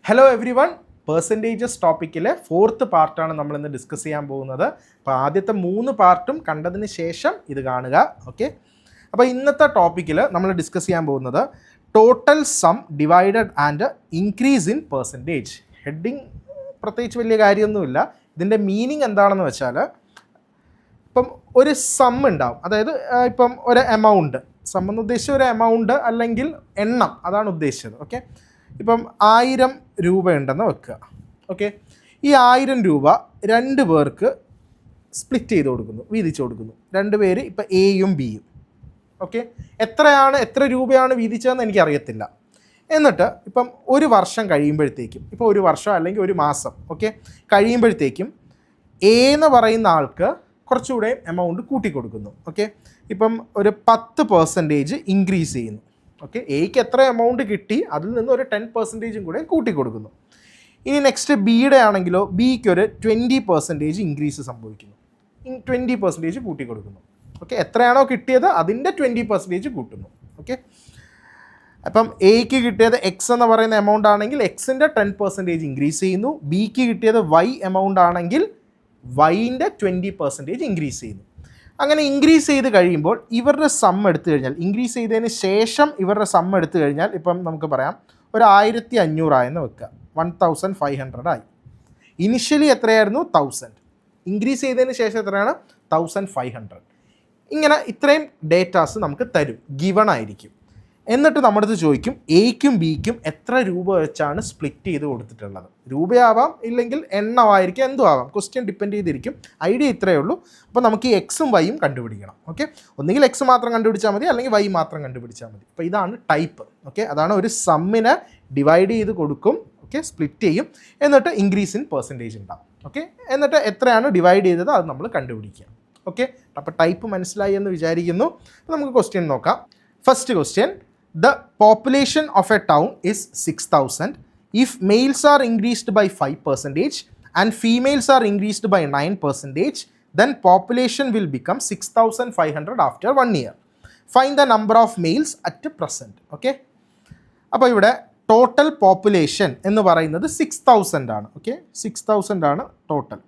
Hello everyone, percentages ടോപ്പിക്കിലെ 4th പാർട്ടാണ് നമ്മളിന്ന് ഡിസ്കസ് ചെയ്യാൻ പോകുന്നത്. അപ്പോൾ ആദ്യത്തെ 3 പാർട്ടും കണ്ടതിന് ശേഷം ഇത് കാണുക. ഓക്കെ, അപ്പോൾ ഇന്നത്തെ ടോപ്പിക്കിൽ നമ്മൾ ഡിസ്കസ് ചെയ്യാൻ പോകുന്നത് total some divided and increase in percentage. Heading പ്രത്യേകിച്ച് വലിയ കാര്യമൊന്നുമില്ല. ഇതിൻ്റെ മീനിങ് എന്താണെന്ന് വെച്ചാൽ, ഇപ്പം ഒരു സം ഉണ്ടാവും, അതായത് ഇപ്പം ഒരു എമൗണ്ട്, സം എന്ന് ഉദ്ദേശിച്ച ഒരു എമൗണ്ട് അല്ലെങ്കിൽ എണ്ണം, അതാണ് ഉദ്ദേശിച്ചത്. ഓക്കെ, ഇപ്പം 1000 രൂപ ഉണ്ടെന്ന് വെക്കുക. ഓക്കെ, ഈ 1000 രൂപ 2 പേർക്ക് സ്പ്ലിറ്റ് ചെയ്ത് കൊടുക്കുന്നു, വീതിച്ച് കൊടുക്കുന്നു. 2 പേര് ഇപ്പം എയും ബിയും. ഓക്കെ, എത്ര രൂപയാണ് വീതിച്ചതെന്ന് എനിക്കറിയത്തില്ല. എന്നിട്ട് ഇപ്പം ഒരു വർഷം കഴിയുമ്പോഴത്തേക്കും, ഇപ്പോൾ ഒരു വർഷം അല്ലെങ്കിൽ ഒരു മാസം ഓക്കെ കഴിയുമ്പോഴത്തേക്കും എ എന്ന് പറയുന്ന ആൾക്ക് കുറച്ചുകൂടെ എമൗണ്ട് കൂട്ടിക്കൊടുക്കുന്നു. ഓക്കെ, ഇപ്പം ഒരു 10% ഇൻക്രീസ് ചെയ്യുന്നു. ഓക്കെ, എയ്ക്ക് എത്ര എമൗണ്ട് കിട്ടി അതിൽ നിന്ന് ഒരു 10% കൂടെ കൂട്ടിക്കൊടുക്കുന്നു. ഇനി നെക്സ്റ്റ് ബിയുടെ ആണെങ്കിലോ, ബിക്ക് ഒരു 20% ഇൻക്രീസ് സംഭവിക്കുന്നു. 20% കൂട്ടിക്കൊടുക്കുന്നു. ഓക്കെ, എത്രയാണോ കിട്ടിയത് അതിൻ്റെ 20% കൂട്ടുന്നു. ഓക്കെ, അപ്പം എയ്ക്ക് കിട്ടിയത് എക്സ് എന്ന് പറയുന്ന എമൗണ്ട് ആണെങ്കിൽ എക്സിൻ്റെ 10% ഇൻക്രീസ് ചെയ്യുന്നു. ബിക്ക് കിട്ടിയത് വൈ എമൗണ്ട് ആണെങ്കിൽ വൈൻ്റെ 20% ഇൻക്രീസ് ചെയ്യുന്നു. അങ്ങനെ ഇൻക്രീസ് ചെയ്ത് കഴിയുമ്പോൾ ഇവരുടെ സം എടുത്തു കഴിഞ്ഞാൽ, ഇൻക്രീസ് ചെയ്തതിന് ശേഷം ഇവരുടെ സം എടുത്തു കഴിഞ്ഞാൽ, ഇപ്പം നമുക്ക് പറയാം ഒരു 1500 ആയെന്ന് വെക്കുക, 1500 ആയി. ഇനിഷ്യലി എത്രയായിരുന്നു? 1000. ഇൻക്രീസ് ചെയ്തതിന് ശേഷം എത്രയാണ്? 1500. ഇങ്ങനെ ഇത്രയും ഡേറ്റാസ് നമുക്ക് തരും, ഗിവൺ ആയിരിക്കും. എന്നിട്ട് നമ്മുടെ അടുത്ത് ചോദിക്കും എയ്ക്കും ബിക്കും എത്ര രൂപ വെച്ചാണ് സ്പ്ലിറ്റ് ചെയ്ത് കൊടുത്തിട്ടുള്ളത്. രൂപയാവാം, ഇല്ലെങ്കിൽ എണ്ണമായിരിക്കും, എന്തും ആവാം, ക്വസ്റ്റ്യൻ ഡിപ്പെൻഡ് ചെയ്തിരിക്കും. ഐഡിയ ഇത്രയേ ഉള്ളൂ. അപ്പോൾ നമുക്ക് ഈ എക്സും വൈയും കണ്ടുപിടിക്കണം. ഓക്കെ, ഒന്നുകിൽ എക്സ് മാത്രം കണ്ടുപിടിച്ചാൽ മതി, അല്ലെങ്കിൽ വൈ മാത്രം കണ്ടുപിടിച്ചാൽ മതി. അപ്പോൾ ഇതാണ് ടൈപ്പ്. ഓക്കെ, അതാണ് ഒരു സമ്മിനെ ഡിവൈഡ് ചെയ്ത് കൊടുക്കും. ഓക്കെ, സ്പ്ലിറ്റ് ചെയ്യും, എന്നിട്ട് ഇൻക്രീസ് ഇൻ പെർസെൻറ്റേജ് ഉണ്ടാവും. ഓക്കെ, എന്നിട്ട് എത്രയാണ് ഡിവൈഡ് ചെയ്തത് അത് നമ്മൾ കണ്ടുപിടിക്കുക. ഓക്കെ, അപ്പോൾ ടൈപ്പ് മനസ്സിലായി എന്ന് വിചാരിക്കുന്നു. അപ്പോൾ നമുക്ക് ക്വസ്റ്റ്യൻ നോക്കാം. First question, the population of a town is 6000 if males are increased by 5% and females are increased by 9%, then population will become 6500 after 1 year. Find the number of males at present. Okay, അപ്പോൾ ഇവിടെ total population എന്ന് പറയുന്നത് 6000 ആണ്. Okay, 6000 ആണ് total,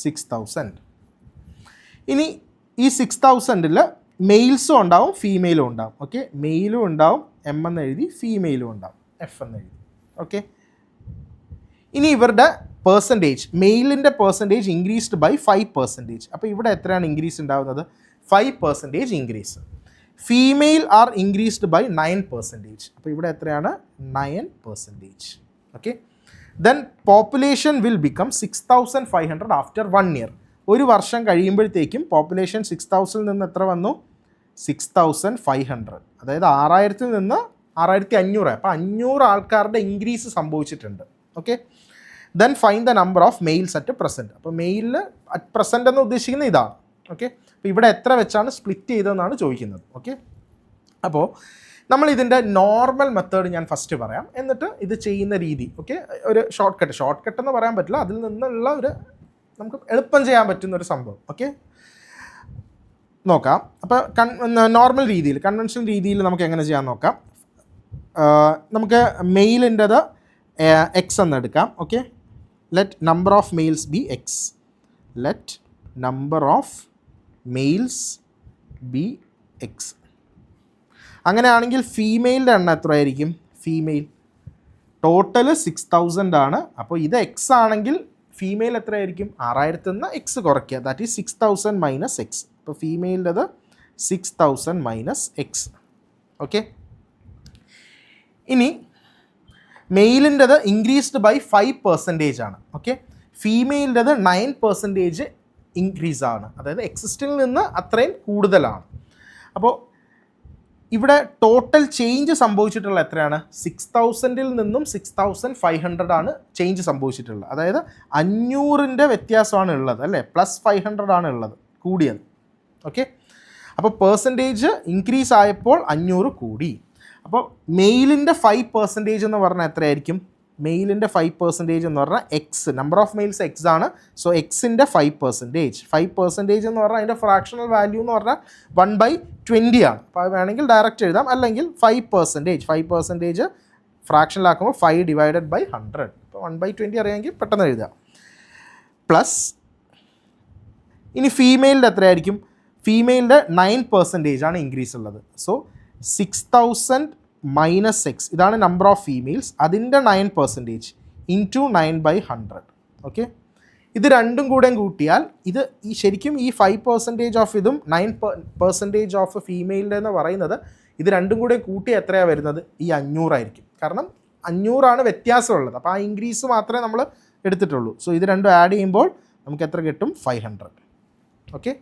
6000. ഇനി ഈ 6000ൽ മെയിൽസും ഉണ്ടാവും ഫീമെയിലും ഉണ്ടാവും. ഓക്കെ, മെയിലും ഉണ്ടാവും എം എന്ന് എഴുതി, ഫീമെയിലും ഉണ്ടാവും എഫ് എന്ന് എഴുതി. ഓക്കെ, ഇനി ഇവരുടെ പെർസെൻറ്റേജ്, മെയിലിൻ്റെ പെർസെൻറ്റേജ് ഇൻക്രീസ്ഡ് ബൈ 5%. അപ്പോൾ ഇവിടെ എത്രയാണ് ഇൻക്രീസ് ഉണ്ടാകുന്നത്? 5% increase. Female are increased by 9%. അപ്പോൾ ഇവിടെ എത്രയാണ്? 9%. Okay, then population will become 6500 after 1 year. ഒരു വർഷം കഴിയുമ്പോഴത്തേക്കും പോപ്പുലേഷൻ 6000 നിന്ന് എത്ര വന്നു? 6500. അതായത് 6000 നിന്ന് 6500. അപ്പോൾ 500 ആൾക്കാരുടെ ഇൻക്രീസ് സംഭവിച്ചിട്ടുണ്ട്. Okay, then find the number of males at present. അപ്പോൾ മെയിലിൽ അറ്റ് പ്രസൻറ്റ് എന്ന് ഉദ്ദേശിക്കുന്നത് ഇതാണ്. ഓക്കെ, അപ്പോൾ ഇവിടെ എത്ര വെച്ചാണ് സ്പ്ലിറ്റ് ചെയ്തതെന്നാണ് ചോദിക്കുന്നത്. ഓക്കെ, അപ്പോൾ നമ്മൾ ഇതിൻ്റെ നോർമൽ മെത്തേഡ് ഞാൻ ഫസ്റ്റ് പറയാം, എന്നിട്ട് ഇത് ചെയ്യുന്ന രീതി. ഓക്കെ, ഒരു ഷോർട്ട് കട്ട് എന്ന് പറയാൻ പറ്റില്ല, അതിൽ നിന്നുള്ള ഒരു നമുക്ക് എളുപ്പം ചെയ്യാൻ പറ്റുന്നൊരു സംഭവം. ഓക്കെ, നോക്കാം. അപ്പോൾ നോർമൽ രീതിയിൽ, കൺവെൻഷണൽ രീതിയിൽ നമുക്ക് എങ്ങനെ ചെയ്യാൻ നോക്കാം. നമുക്ക് മെയിലിൻ്റെത് എക്സ് എന്ന് എടുക്കാം. Okay, let number of males be X. Let number of males be X. അങ്ങനെയാണെങ്കിൽ ഫീമെയിലിൻ്റെ എണ്ണം എത്രയായിരിക്കും? ഫീമെയിൽ ടോട്ടൽ 6000 ആണ്. അപ്പോൾ ഇത് എക്സ് ആണെങ്കിൽ ഫീമെയിൽ എത്രയായിരിക്കും? 6000 നിന്ന് എക്സ് കുറയ്ക്കുക, ദാറ്റ് ഈസ് 6000 മൈനസ് എക്സ്. അപ്പോൾ ഫീമെയിലിൻ്റെത് 6000 മൈനസ് എക്സ്. ഓക്കെ, ഇനി മെയിലിൻ്റെത് ഇൻക്രീസ്ഡ് ബൈ 5% ആണ്. ഓക്കെ, ഫീമെയിലിൻ്റെത് 9% ഇൻക്രീസ് ആണ്, അതായത് എക്സിസ്റ്റിൽ നിന്ന് അത്രയും കൂടുതലാണ്. അപ്പോൾ ഇവിടെ ടോട്ടൽ ചേഞ്ച് സംഭവിച്ചിട്ടുള്ള എത്രയാണ്? 6000 നിന്നും 6500 ആണ് ചേഞ്ച് സംഭവിച്ചിട്ടുള്ളത്. അതായത് 500ൻ്റെ വ്യത്യാസമാണ് ഉള്ളത്, അല്ലേ? +500 ആണ് ഉള്ളത്, കൂടിയത്. ഓക്കെ, അപ്പോൾ പെർസെൻറ്റേജ് ഇൻക്രീസ് ആയപ്പോൾ 500 കൂടി. അപ്പോൾ മെയിലിൻ്റെ 5% എന്ന് പറഞ്ഞാൽ എത്രയായിരിക്കും? മെയിലിൻ്റെ 5% എന്ന് പറഞ്ഞാൽ X, number of males X ആണ്. സോ എക്സിൻ്റെ 5% എന്ന് പറഞ്ഞാൽ അതിൻ്റെ ഫ്രാക്ഷണൽ വാല്യൂ എന്ന് പറഞ്ഞാൽ 1/20 ആണ്. അപ്പോൾ അത് വേണമെങ്കിൽ ഡയറക്റ്റ് എഴുതാം, അല്ലെങ്കിൽ 5% ഫ്രാക്ഷനിലാക്കുമ്പോൾ 5 ഡിവൈഡഡ് ബൈ 100. ഇപ്പോൾ 1/20 അറിയാമെങ്കിൽ പെട്ടെന്ന് എഴുതുക. പ്ലസ് ഇനി ഫീമെയിലിൻ്റെ എത്രയായിരിക്കും? ഫീമെയിലിൻ്റെ 9% ആണ് ഇൻക്രീസ് ഉള്ളത്. സോ 6000 മൈനസ് എക്സ്, ഇതാണ് നമ്പർ ഓഫ് ഫീമെയിൽസ്, അതിൻ്റെ 9% ഇൻറ്റു 9/100. ഓക്കെ, ഇത് രണ്ടും കൂടെ കൂട്ടിയാൽ ഇത് ഈ ശരിക്കും ഈ 5% ഓഫ് ഇതും 9% ഓഫ് ഫീമെയിലിൻ്റെ എന്ന് പറയുന്നത് ഇത് രണ്ടും കൂടെ കൂട്ടി എത്രയാണ് വരുന്നത്? ഈ 500 ആയിരിക്കും. കാരണം 500 വ്യത്യാസമുള്ളത്. അപ്പോൾ ആ ഇൻക്രീസ് മാത്രമേ നമ്മൾ എടുത്തിട്ടുള്ളൂ. സോ ഇത് രണ്ടും ആഡ് ചെയ്യുമ്പോൾ നമുക്ക് എത്ര കിട്ടും? 500. ഓക്കെ,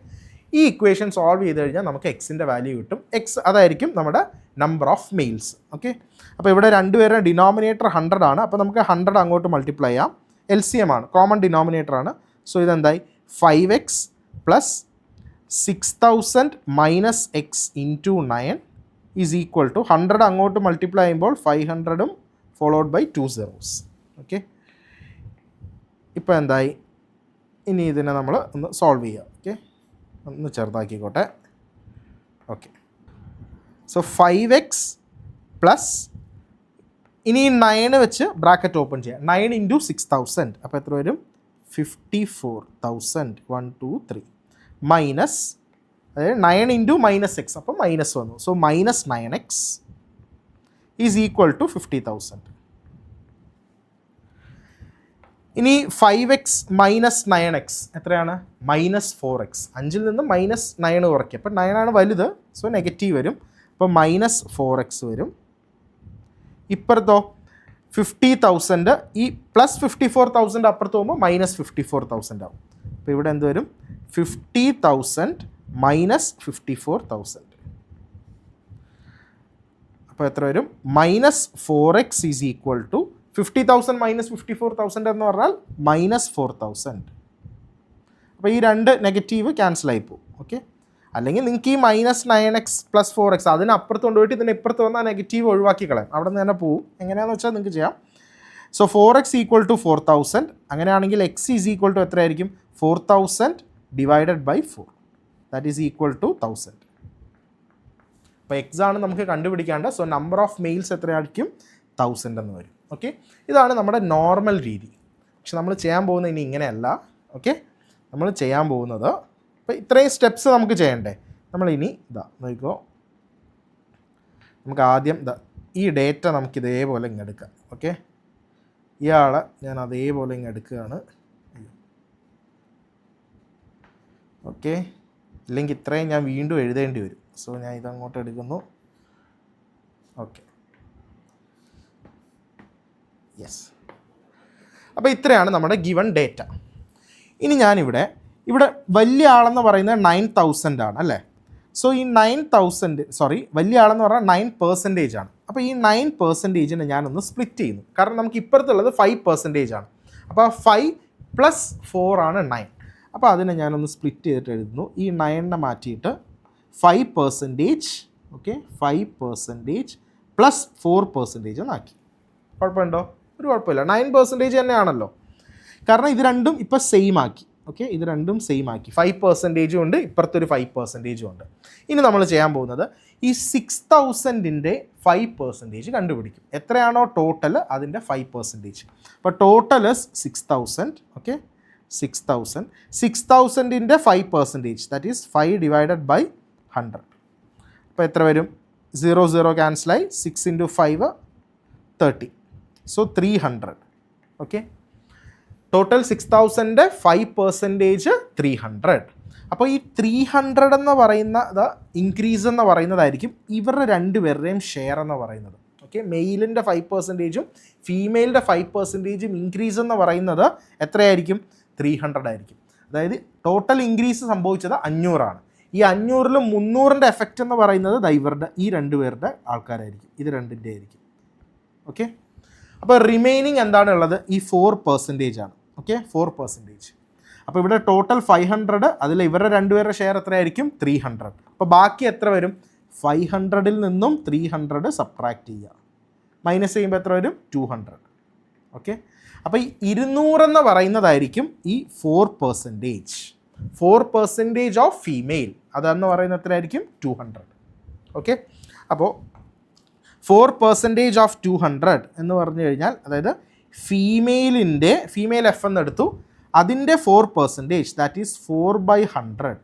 ഈ ഇക്വേഷൻ സോൾവ് ചെയ്ത് കഴിഞ്ഞാൽ നമുക്ക് എക്സിൻ്റെ വാല്യൂ കിട്ടും. എക്സ് അതായിരിക്കും നമ്മുടെ നമ്പർ ഓഫ് മെയിൽസ്. ഓക്കെ, അപ്പോൾ ഇവിടെ രണ്ടുപേരുടെ ഡിനോമിനേറ്റർ 100 ആണ്. അപ്പോൾ നമുക്ക് 100 അങ്ങോട്ട് മൾട്ടിപ്ലൈ ചെയ്യാം. LCM ആണ്, കോമൺ ഡിനോമിനേറ്റർ ആണ്. സോ ഇതെന്തായി? 5x plus 6000 minus x into 9 is equal to 100 അങ്ങോട്ട് മൾട്ടിപ്ലൈ ചെയ്യുമ്പോൾ 500 ഫോളോഡ് ബൈ 2 zeros. ഓക്കെ, ഇപ്പോൾ എന്തായി? ഇനി ഇതിനെ നമ്മൾ ഒന്ന് സോൾവ് ചെയ്യാം. ഓക്കെ, ഒന്ന് ചെറുതാക്കിക്കോട്ടെ. ഓക്കെ, സോ 5x പ്ലസ് ഇനി 9 വെച്ച് ബ്രാക്കറ്റ് ഓപ്പൺ ചെയ്യാം. 9 ഇൻറ്റു 6000, അപ്പോൾ എത്ര വരും? 54,000 1 2 3 മൈനസ്, അതായത് 9 ഇൻറ്റു മൈനസ് എക്സ്, അപ്പോൾ മൈനസ് വന്നു. So minus 9x is equal to 50,000. ഇനി 5x മൈനസ് 9x എത്രയാണ്? Minus 4x. 5ൽ നിന്ന് മൈനസ് 9 കുറയ്ക്കുക. അപ്പോൾ 9 ആണ് വലുത്, സോ നെഗറ്റീവ് വരും. അപ്പോൾ മൈനസ് 4x വരും. ഇപ്പുറത്തോ 50,000, ഈ പ്ലസ് 54,000 അപ്പുറത്ത് പോകുമ്പോൾ മൈനസ് 54,000 ആവും. അപ്പോൾ ഇവിടെ എന്ത് വരും? 50,000 മൈനസ് 54,000. അപ്പോൾ എത്ര വരും? Minus 4x is equal to 50,000 minus 54,000 എന്ന് പറഞ്ഞാൽ മൈനസ് 4,000. അപ്പോൾ ഈ രണ്ട് നെഗറ്റീവ് ക്യാൻസൽ ആയി പോകും. ഓക്കെ, അല്ലെങ്കിൽ നിങ്ങൾക്ക് ഈ മൈനസ് 9x പ്ലസ് 4x അതിനപ്പുറത്ത് കൊണ്ടുപോയിട്ട് ഇതിന് ഇപ്പുറത്ത് വന്നാൽ നെഗറ്റീവ് ഒഴിവാക്കി കളയാം. അവിടെ നിന്ന് തന്നെ പോവും. എങ്ങനെയാണെന്ന് വെച്ചാൽ നിങ്ങൾക്ക് ചെയ്യാം. So 4x equal to 4,000. അങ്ങനെയാണെങ്കിൽ x ഈസ് ഈക്വൽ ടു എത്രയായിരിക്കും? 4,000 divided by 4, that is equal to 1000. അപ്പോൾ x ആണ് നമുക്ക് കണ്ടുപിടിക്കേണ്ടത്. സോ നമ്പർ ഓഫ് മെയിൽസ് എത്രയായിരിക്കും? 1000 എന്ന് വരും. ഓക്കെ, ഇതാണ് നമ്മുടെ നോർമൽ രീതി. പക്ഷെ നമ്മൾ ചെയ്യാൻ പോകുന്നത് ഇനി ഇങ്ങനെയല്ല. ഓക്കെ, നമ്മൾ ചെയ്യാൻ പോകുന്നത് അപ്പോൾ ഇത്രയും സ്റ്റെപ്സ് നമുക്ക് ചെയ്യണ്ടേ. നമ്മളിനി നോക്കിക്കോ, നമുക്ക് ആദ്യം ഈ ഡേറ്റ നമുക്ക് ഇതേപോലെ ഇങ്ങ് എടുക്കാം. ഓക്കെ, ഇയാളെ ഞാൻ അതേപോലെ ഇങ്ങ് എടുക്കുകയാണ്. ഓക്കെ, ഇല്ലെങ്കിൽ ഇത്രയും ഞാൻ വീണ്ടും എഴുതേണ്ടി വരും. സോ ഞാൻ ഇതങ്ങോട്ട് എടുക്കുന്നു. Okay, yes. അപ്പോൾ ഇത്രയാണ് നമ്മുടെ ഗിവൺ ഡേറ്റ. ഇനി ഞാനിവിടെ വലിയ ആളെന്ന് പറയുന്നത് 9,000 ആണ് അല്ലേ. സോ ഈ 9,000 വലിയ ആളെന്ന് പറഞ്ഞാൽ 9% ആണ്. അപ്പോൾ ഈ 9%നെ ഞാനൊന്ന് സ്പ്ലിറ്റ് ചെയ്യുന്നു. കാരണം നമുക്ക് ഇപ്പുറത്തുള്ളത് 5% ആണ്. അപ്പോൾ 5 പ്ലസ് 4 ആണ് 9. അപ്പോൾ അതിനെ ഞാനൊന്ന് സ്പ്ലിറ്റ് ചെയ്തിട്ട് എഴുതുന്നു. ഈ 9നെ മാറ്റിയിട്ട് 5%, ഓക്കെ, 5% പ്ലസ് 4% എന്നാക്കി. കുഴപ്പമുണ്ടോ? ഒരു കുഴപ്പമില്ല. 9% തന്നെയാണല്ലോ. കാരണം ഇത് രണ്ടും ഇപ്പോൾ സെയിം ആക്കി. ഓക്കെ, ഇത് രണ്ടും സെയിം ആക്കി. 5% ഉണ്ട്, ഇപ്പുറത്തൊരു 5% ഉണ്ട്. ഇനി നമ്മൾ ചെയ്യാൻ പോകുന്നത് ഈ 6,000ൻ്റെ 5% കണ്ടുപിടിക്കും. എത്രയാണോ ടോട്ടൽ അതിൻ്റെ 5%. അപ്പോൾ ടോട്ടൽ 6,000. ഓക്കെ, 6,000ൻ്റെ 5%, ദാറ്റ് ഈസ് 5 ഡിവൈഡഡ് ബൈ 100. അപ്പോൾ എത്ര വരും? 0 0 ക്യാൻസലായി. 6 ഇൻറ്റു 5 30. സോ 300. ഓക്കെ, ടോട്ടൽ 6,000ൻ്റെ 5% 300. അപ്പോൾ ഈ 300 എന്ന് പറയുന്ന ഇൻക്രീസ് എന്ന് പറയുന്നതായിരിക്കും ഇവരുടെ രണ്ടുപേരുടെയും ഷെയർ എന്ന് പറയുന്നത്. ഓക്കെ, മെയിലിൻ്റെ 5%ഉം ഫീമെയിലിൻ്റെ 5%ഉം ഇൻക്രീസ് എന്ന് പറയുന്നത് എത്രയായിരിക്കും? 300 ആയിരിക്കും. അതായത് ടോട്ടൽ ഇൻക്രീസ് സംഭവിച്ചത് 500 ആണ്. ഈ 500ൽ 300ൻ്റെ എഫക്റ്റ് എന്ന് പറയുന്നത് ഇവരുടെ ഈ രണ്ടുപേരുടെ ആൾക്കാരായിരിക്കും. ഇത് രണ്ടിൻ്റെ ആയിരിക്കും. ഓക്കെ, അപ്പോൾ റിമൈനിങ് എന്താണ് ഉള്ളത്? ഈ 4% ആണ്. ഓക്കെ, 4%. അപ്പോൾ ഇവിടെ ടോട്ടൽ 500, അതിൽ ഇവരുടെ രണ്ടുപേരുടെ ഷെയർ എത്രയായിരിക്കും? 300. അപ്പോൾ ബാക്കി എത്ര വരും? 500ൽ നിന്നും 300 സബ്ട്രാക്ട് ചെയ്യുക. മൈനസ് ചെയ്യുമ്പോൾ എത്ര വരും? 200. ഓക്കെ, അപ്പോൾ ഈ 200 എന്ന് പറയുന്നതായിരിക്കും ഈ 4%. 4% ഓഫ് ഫീമെയിൽ അതെന്ന് പറയുന്നത് എത്രയായിരിക്കും? 200. ഓക്കെ, അപ്പോൾ 4% ഓഫ് 200 എന്ന് പറഞ്ഞു കഴിഞ്ഞാൽ, അതായത് ഫീമെയിൽ എഫ് എന്നെടുത്തു, അതിൻ്റെ 4%, that is 4/100,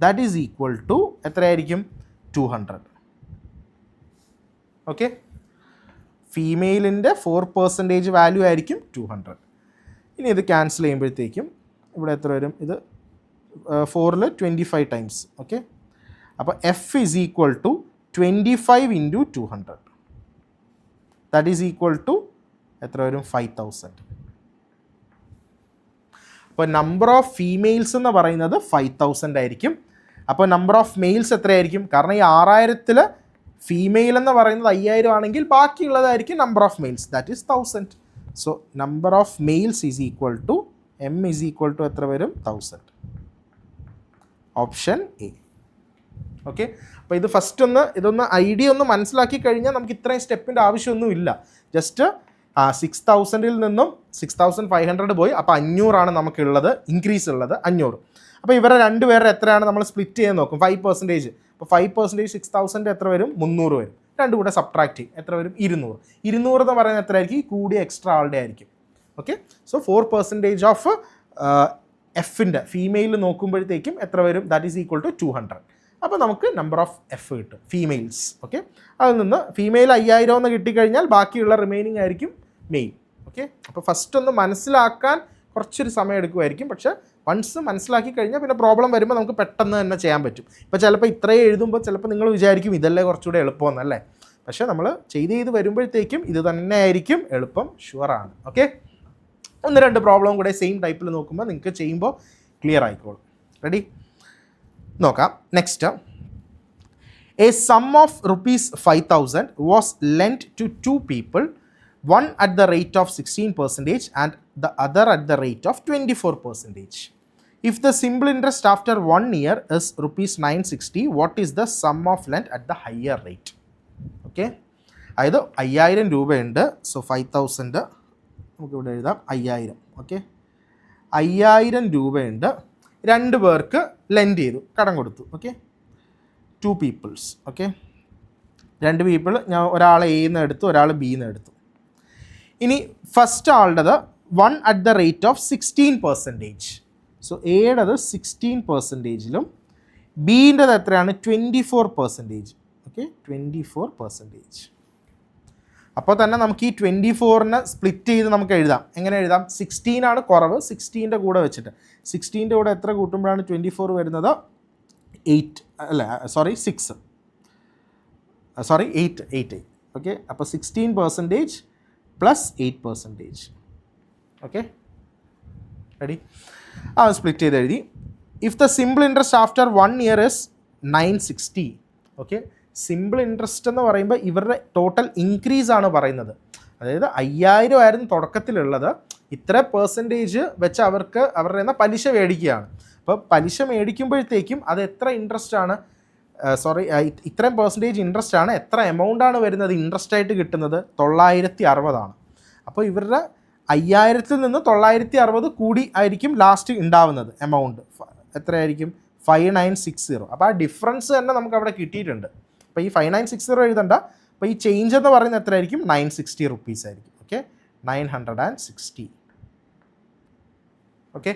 that is equal to എത്രയായിരിക്കും? 200. ഓക്കെ, ഫീമെയിലിൻ്റെ 4% വാല്യൂ ആയിരിക്കും 200. ഇനി ഇത് ക്യാൻസൽ ചെയ്യുമ്പോഴത്തേക്കും ഇവിടെ എത്ര വരും? ഇത് 4ൽ 25 ടൈംസ്. ഓക്കെ, അപ്പോൾ F is equal to 25 into 200, that is equal to എത്ര വരും? 5000. അപ്പോൾ നമ്പർ ഓഫ് ഫീമെയിൽസ് എന്ന് പറയുന്നത് 5000 ആയിരിക്കും. അപ്പോൾ നമ്പർ ഓഫ് മെയിൽസ് എത്രയായിരിക്കും? കാരണം ഈ 6000ൽ ഫീമെയിൽ എന്ന് പറയുന്നത് 5000 ആണെങ്കിൽ ബാക്കിയുള്ളതായിരിക്കും number of males, that is 1000. So number of males is equal to M is equal to എത്ര വരും? 1000. Option A. ഓക്കെ, അപ്പോൾ ഇത് ഫസ്റ്റ് ഇതൊന്ന് ഐഡിയ ഒന്ന് മനസ്സിലാക്കി കഴിഞ്ഞാൽ നമുക്ക് ഇത്രയും സ്റ്റെപ്പിൻ്റെ ആവശ്യമൊന്നുമില്ല. ജസ്റ്റ് 6000ൽ നിന്നും 6500 പോയി, അപ്പോൾ 500 നമുക്കുള്ളത്, ഇൻക്രീസ് ഉള്ളത് 500. അപ്പോൾ ഇവരെ രണ്ടുപേരുടെ എത്രയാണ് നമ്മൾ സ്പ്ലിറ്റ് ചെയ്യാൻ നോക്കും? 5%. അപ്പോൾ 5% 6000 എത്ര വരും? 300 വരും. രണ്ടും കൂടെ സബ്ട്രാക്ട് ചെയ്യും, എത്ര വരും? 200. 200 എന്ന് പറയുന്നത് എത്ര ആയിരിക്കും? ഈ കൂടിയ എക്സ്ട്രാ ആളുടെ ആയിരിക്കും. ഓക്കെ, സോ 4% ഓഫ് എഫിൻ്റെ ഫീമെയിൽ നോക്കുമ്പോഴത്തേക്കും എത്ര വരും? That is equal to 200. അപ്പോൾ നമുക്ക് നമ്പർ ഓഫ് എഫ് കിട്ടും, ഫീമെയിൽസ്. ഓക്കെ, അതിൽ നിന്ന് ഫീമെയിൽ 5000 എന്ന് കിട്ടിക്കഴിഞ്ഞാൽ ബാക്കിയുള്ള റിമൈനിങ് ആയിരിക്കും മെയിൽ. ഓക്കെ, അപ്പോൾ ഫസ്റ്റ് ഒന്ന് മനസ്സിലാക്കാൻ കുറച്ചൊരു സമയം എടുക്കുമായിരിക്കും, പക്ഷേ വൺസ് മനസ്സിലാക്കി കഴിഞ്ഞാൽ പിന്നെ പ്രോബ്ലം വരുമ്പോൾ നമുക്ക് പെട്ടെന്ന് തന്നെ ചെയ്യാൻ പറ്റും. ഇപ്പോൾ ചിലപ്പോൾ ഇത്രയും എഴുതുമ്പോൾ ചിലപ്പോൾ നിങ്ങൾ വിചാരിക്കും ഇതല്ലേ കുറച്ചുകൂടെ എളുപ്പമെന്നല്ലേ, പക്ഷേ നമ്മൾ ചെയ്ത് വരുമ്പോഴത്തേക്കും ഇത് തന്നെ ആയിരിക്കും എളുപ്പം, ഷുവറാണ്. ഓക്കെ, 1-2 പ്രോബ്ലം കൂടെ സെയിം ടൈപ്പിൽ നോക്കുമ്പോൾ നിങ്ങൾക്ക് ചെയ്യുമ്പോൾ ക്ലിയർ ആയിക്കോളും. റെഡി? നോക്കാം. Next, a sum of ₹5000 was lent to 2 people, one at the rate of 16% and the other at the rate of 24%. If the simple interest after 1 year is ₹960, what is the sum of lent at the higher rate? Okay, അതായത് 5000 രൂപയുണ്ട്. So 5000 നമുക്കിവിടെ എഴുതാം 5000. Okay, 5000 രൂപയുണ്ട്, 2 പേർക്ക് lent ചെയ്തു, കടം കൊടുത്തു. Okay, 2 people. Okay, 2 people, ഞാൻ ഒരാൾ എന്ന് എടുത്തു, ഒരാൾ ബിന്ന് എടുത്തു. ഇനി ഫസ്റ്റ് ആളുടേത് 1 at the rate of 16%. So എയുടേത് 16%ലും ബീൻ്റെത് എത്രയാണ്? 24%. ഓക്കെ, 24%. അപ്പോൾ തന്നെ നമുക്ക് ഈ 24നെ സ്പ്ലിറ്റ് ചെയ്ത് നമുക്ക് എഴുതാം. എങ്ങനെ എഴുതാം? 16 ആണ് കുറവ്, 16ൻ്റെ കൂടെ വെച്ചിട്ട് 16ൻ്റെ കൂടെ എത്ര കൂട്ടുമ്പോഴാണ് 24 വരുന്നത്? 8 അല്ല, സോറി 6, സോറി 8. ഓക്കെ, അപ്പോൾ 16% പ്ലസ് 8%. Okay, ready? സ്പ്ലിറ്റ് ചെയ്ത് എഴുതി. If the simple interest after 1 year is 960. Okay, simple interest എന്ന് പറയുമ്പോൾ ഇവരുടെ ടോട്ടൽ ഇൻക്രീസ് ആണ് പറയുന്നത്. അതായത് 5000 ആയിരുന്നു തുടക്കത്തിലുള്ളത്, ഇത്ര പെർസെൻറ്റേജ് വെച്ച് അവരുടെ പലിശ മേടിക്കുകയാണ്. അപ്പോൾ പലിശ മേടിക്കുമ്പോഴത്തേക്കും അത് എത്ര ഇൻട്രസ്റ്റ് ആണ്? ഇത്രയും പെർസെൻറ്റേജ് ഇൻട്രസ്റ്റ് ആണ്. എത്ര എമൗണ്ട് ആണ് വരുന്നത് ഇൻട്രസ്റ്റ് ആയിട്ട് കിട്ടുന്നത്? 960 ആണ്. അപ്പോൾ ഇവരുടെ 5000ൽ നിന്ന് 960 കൂടി ആയിരിക്കും ലാസ്റ്റ് ഉണ്ടാവുന്നത് എമൗണ്ട്. എത്രയായിരിക്കും? 5960. അപ്പോൾ ആ ഡിഫറൻസ് തന്നെ നമുക്ക് അവിടെ കിട്ടിയിട്ടുണ്ട്. അപ്പോൾ ഈ 5960 എഴുതണ്ട. അപ്പോൾ ഈ ചേഞ്ച് എന്ന് പറയുന്നത് എത്രയായിരിക്കും? 960 rupees ആയിരിക്കും. ഓക്കെ, 960. ഓക്കെ,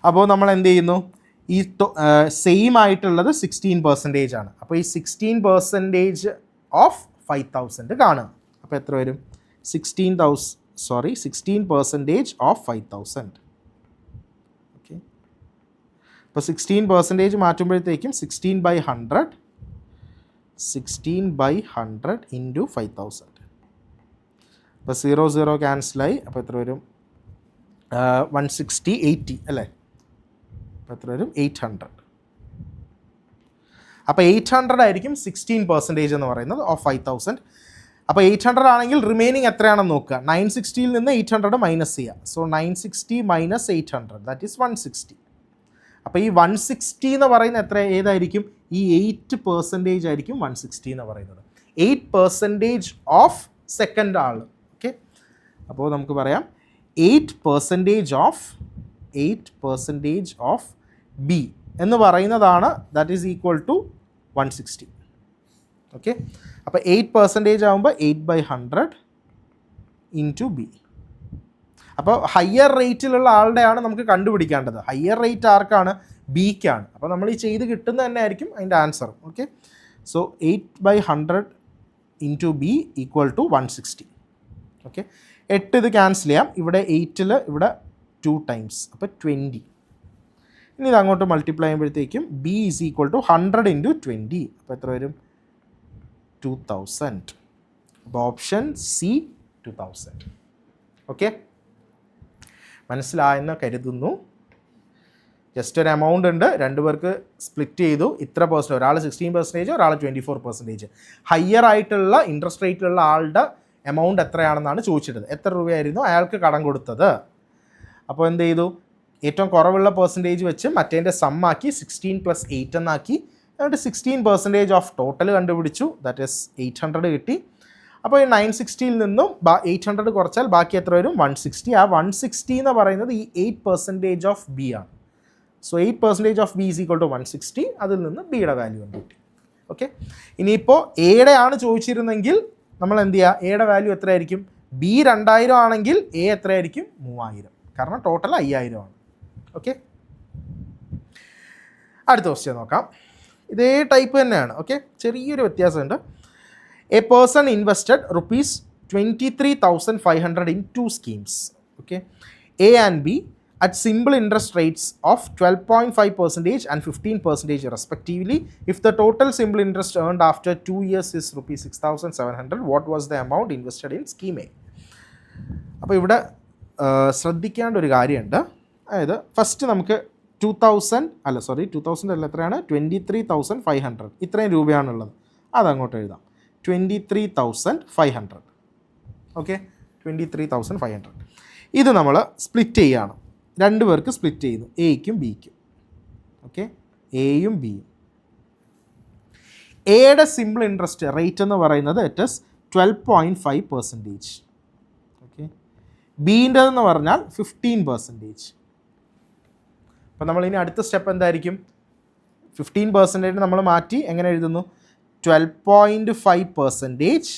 അപ്പോൾ നമ്മൾ എന്ത് ചെയ്യുന്നു? ഈ സെയിം ആയിട്ടുള്ളത് 16% ആണ്. അപ്പോൾ ഈ 16% ഓഫ് 5000 കാണുക. അപ്പോൾ എത്ര വരും? 16% ഓഫ് 5000. ഓക്കെ, അപ്പോൾ 16% മാറ്റുമ്പോഴത്തേക്കും 16/100 ഇൻറ്റു 5000. അപ്പോൾ 0 ക്യാൻസലായി. അപ്പോൾ എത്ര വരും? 160, 80 അല്ലേ? അപ്പോൾ എത്ര വരും? 800. അപ്പോൾ 800 ആയിരിക്കും 16% എന്ന് പറയുന്നത് ഓഫ് 5000. അപ്പോൾ 800 ആണെങ്കിൽ റിമൈനിങ് എത്രയാണെന്ന് നോക്കുക. 960ൽ നിന്ന് 800 മൈനസ് ചെയ്യുക. So 960 minus 800 that is 160. അപ്പോൾ ഈ 160 എന്ന് പറയുന്നത് ഏതായിരിക്കും? ഈ 8% ആയിരിക്കും 160 എന്ന് പറയുന്നത്. 8% ഓഫ് സെക്കൻഡ് ആൾ. ഓക്കെ, അപ്പോൾ നമുക്ക് പറയാം 8% ഓഫ് ബി എന്ന് പറയുന്നതാണ് that is equal to 160. Okay, അപ്പോൾ 8% ആകുമ്പോൾ 8/100 ഇൻറ്റു ബി. അപ്പോൾ ഹയർ റേറ്റിലുള്ള ആളുടെയാണ് നമുക്ക് കണ്ടുപിടിക്കേണ്ടത്. ഹയർ റേറ്റ് ആർക്കാണ്? ബിക്കാണ്. അപ്പോൾ നമ്മൾ ഈ ചെയ്ത് കിട്ടുന്നത് തന്നെ ആയിരിക്കും അതിൻ്റെ answer. Okay, so 8/100 into B equal to 160. Okay, 8 ഇത് ക്യാൻസൽ ചെയ്യാം. ഇവിടെ 8ൽ ഇവിടെ 2 ടൈംസ്, അപ്പോൾ 20. ഇനി ഇത് അങ്ങോട്ട് മൾട്ടിപ്ലൈ ചെയ്യുമ്പോഴത്തേക്കും B is equal to 100 into 20. അപ്പോൾ എത്ര വരും? 2000. അപ്പോൾ ഓപ്ഷൻ സി 2000. ഓക്കെ, മനസ്സിലായെന്ന് കരുതുന്നു. ജസ്റ്റ് ഒരു എമൗണ്ട് ഉണ്ട്, രണ്ടുപേർക്ക് സ്പ്ലിറ്റ് ചെയ്തു. ഇത്ര പെർസെൻറ്റ്, ഒരാൾ 16%, ഒരാൾ 24%. ഹയർ ആയിട്ടുള്ള ഇൻട്രസ്റ്റ് റേറ്റിലുള്ള ആളുടെ എമൗണ്ട് എത്രയാണെന്നാണ് ചോദിച്ചിട്ടത്. എത്ര രൂപയായിരുന്നു അയാൾക്ക് കടം കൊടുത്തത്? അപ്പോൾ എന്ത് ചെയ്തു? ഏറ്റവും കുറവുള്ള പെർസെൻറ്റേജ് വെച്ച് മറ്റേൻ്റെ സമ്മാക്കി 16 + 8 എന്നാക്കി. എന്നിട്ട് 16% ഓഫ് ടോട്ടൽ കണ്ടുപിടിച്ചു. ദാറ്റ് ഈസ് 800 കിട്ടി. അപ്പോൾ ഈ 960ൽ നിന്നും 800 കുറച്ചാൽ ബാക്കി എത്ര വരും? 160. ആ 160 എന്ന് പറയുന്നത് ഈ 8% ഓഫ് ബി ആണ്. So 8% of B is equal to 160. അതിൽ നിന്ന് ബിയുടെ വാല്യൂ കണ്ടുപിടി. ഓക്കെ, ഇനിയിപ്പോൾ എയുടെ ആണ് ചോദിച്ചിരുന്നെങ്കിൽ നമ്മൾ എന്ത് ചെയ്യുക? എയുടെ വാല്യൂ എത്രയായിരിക്കും? ബി 2000 ആണെങ്കിൽ എ എത്രയായിരിക്കും? 3000. കാരണം ടോട്ടൽ 5000 ആണ്. ഓക്കെ, അടുത്ത ക്വസ്റ്റ്യൻ നോക്കാം. ഇതേ ടൈപ്പ് തന്നെയാണ്. ഓക്കെ, ചെറിയൊരു വ്യത്യാസമുണ്ട്. A person invested ₹23,500 in 2 schemes. Okay, A and B at simple interest rates of 12.5% and 15% respectively. If the total simple interest earned after 2 years is ₹6,700, what was the amount invested in scheme A? അപ്പോൾ ഇവിടെ ശ്രദ്ധിക്കേണ്ട ഒരു കാര്യമുണ്ട്. അതായത് first നമുക്ക് 2000 അല്ല എത്രയാണ്? 23,500. ഇത്രയും രൂപയാണുള്ളത്. അതങ്ങോട്ട് എഴുതാം. 23,500. ഓക്കെ, 23,500. ഇത് നമ്മൾ സ്പ്ലിറ്റ് ചെയ്യുകയാണ്. രണ്ട് പേർക്ക് സ്പ്ലിറ്റ് ചെയ്യുന്നു, എയ്ക്കും ബിക്കും. ഓക്കെ, എയും ബിയും. എയുടെ സിമ്പിൾ ഇൻട്രസ്റ്റ് റേറ്റ് എന്ന് പറയുന്നത് ഇറ്റ് ഇസ് 12.5%. ഓക്കെ, ബീൻ്റെതെന്ന് പറഞ്ഞാൽ 15%. അപ്പോൾ നമ്മൾ ഇനി അടുത്ത സ്റ്റെപ്പ് എന്തായിരിക്കും? 15% നമ്മൾ മാറ്റി എങ്ങനെ എഴുതുന്നു? 12.5%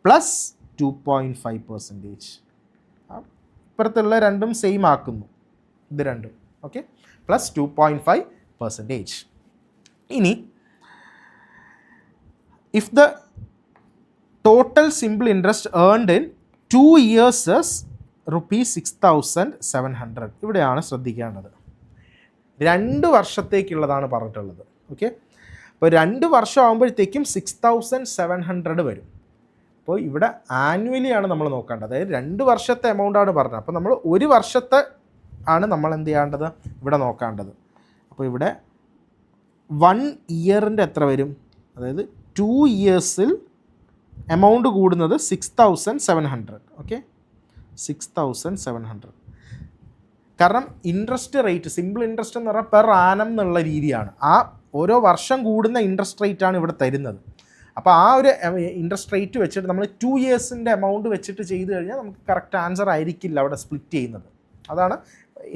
പ്ലസ് 2.5%. ഇപ്പുറത്തുള്ള രണ്ടും സെയിം ആക്കുന്നു, ഇത് രണ്ടും. Okay, plus 2.5%. ഇനി if the total simple interest earned in 2 years is ₹6,700. ഇവിടെയാണ് ശ്രദ്ധിക്കേണ്ടത്. 2 വർഷത്തേക്കുള്ളതാണ് പറഞ്ഞിട്ടുള്ളത്. ഓക്കെ, അപ്പോൾ 2 വർഷം ആകുമ്പോഴത്തേക്കും 6,700 വരും. അപ്പോൾ ഇവിടെ ആനുവലി ആണ് നമ്മൾ നോക്കേണ്ടത്. അതായത് 2 വർഷത്തെ എമൗണ്ടാണ് പറഞ്ഞത്. അപ്പോൾ നമ്മൾ 1 വർഷത്തെ ആണ് നമ്മൾ എന്ത് ചെയ്യേണ്ടത്? ഇവിടെ നോക്കേണ്ടത്. അപ്പോൾ ഇവിടെ 1 ഇയറിൻ്റെ എത്ര വരും? അതായത് 2 yearsൽ എമൗണ്ട് കൂടുന്നത് 6,700. ഓക്കെ, 6,700. കാരണം ഇൻട്രസ്റ്റ് റേറ്റ്, സിമ്പിൾ ഇൻട്രസ്റ്റ് എന്ന് പറഞ്ഞാൽ പെർ ആനം എന്നുള്ള രീതിയാണ്. ആ ഓരോ വർഷം കൂടുന്ന ഇൻട്രസ്റ്റ് റേറ്റാണ് ഇവിടെ തരുന്നത്. അപ്പോൾ ആ ഒരു ഇൻട്രസ്റ്റ് റേറ്റ് വെച്ചിട്ട് നമ്മൾ 2 yearsൻ്റെ എമൗണ്ട് വെച്ചിട്ട് ചെയ്ത് കഴിഞ്ഞാൽ നമുക്ക് കറക്റ്റ് ആൻസർ ആയിരിക്കില്ല അവിടെ സ്പ്ലിറ്റ് ചെയ്യുന്നത്. അതാണ്